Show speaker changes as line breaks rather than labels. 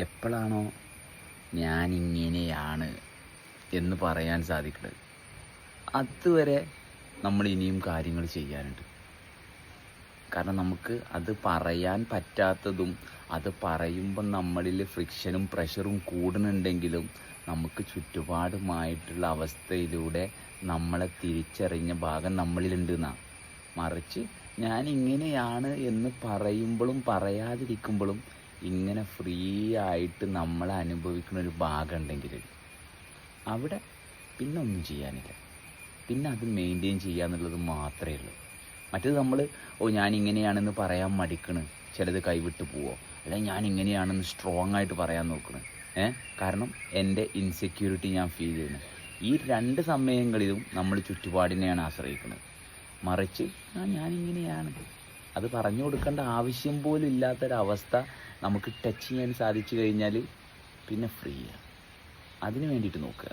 എപ്പോഴാണോ ഞാനിങ്ങനെയാണ് എന്ന് പറയാൻ സാധിക്കുന്നത്, അതുവരെ നമ്മൾ ഇനിയും കാര്യങ്ങൾ ചെയ്യാനുണ്ട്. കാരണം നമുക്ക് അത് പറയാൻ പറ്റാത്തതും, അത് പറയുമ്പം നമ്മളിൽ ഫ്രിക്ഷനും പ്രഷറും കൂടുന്നുണ്ടെങ്കിലും നമുക്ക് ചുറ്റുപാടുമായിട്ടുള്ള അവസ്ഥയിലൂടെ നമ്മളെ തിരിച്ചറിഞ്ഞ ഭാഗം നമ്മളിലുണ്ട് എന്നാണ്. മറിച്ച് ഞാനിങ്ങനെയാണ് എന്ന് പറയുമ്പോഴും പറയാതിരിക്കുമ്പോഴും ഇങ്ങനെ ഫ്രീ ആയിട്ട് നമ്മളെ അനുഭവിക്കുന്ന ഒരു ഭാഗം ഉണ്ടെങ്കിൽ അവിടെ പിന്നെ ഒന്നും ചെയ്യാനില്ല. പിന്നെ അത് മെയിൻറ്റെയിൻ ചെയ്യുക എന്നുള്ളത് മാത്രമേ ഉള്ളൂ. മറ്റേത് നമ്മൾ ഞാനിങ്ങനെയാണെന്ന് പറയാൻ മടിക്കണ്, ചിലത് കൈവിട്ട് പോവോ, അല്ലെങ്കിൽ ഞാനിങ്ങനെയാണെന്ന് സ്ട്രോങ് ആയിട്ട് പറയാൻ നോക്കണ്. കാരണം എൻ്റെ ഇൻസെക്യൂരിറ്റി ഞാൻ ഫീൽ ചെയ്യുന്നത് ഈ രണ്ട് സമയങ്ങളിലും നമ്മൾ ചുറ്റുപാടിനെയാണ് ആശ്രയിക്കുന്നത്. മറിച്ച് ഞാനിങ്ങനെയാണ് അത് പറഞ്ഞു കൊടുക്കേണ്ട ആവശ്യം പോലും ഇല്ലാത്തൊരവസ്ഥ നമുക്ക് ടച്ച് ചെയ്യാൻ സാധിച്ചു കഴിഞ്ഞാൽ പിന്നെ ഫ്രീയാണ്. അതിന് വേണ്ടിയിട്ട് നോക്കുക.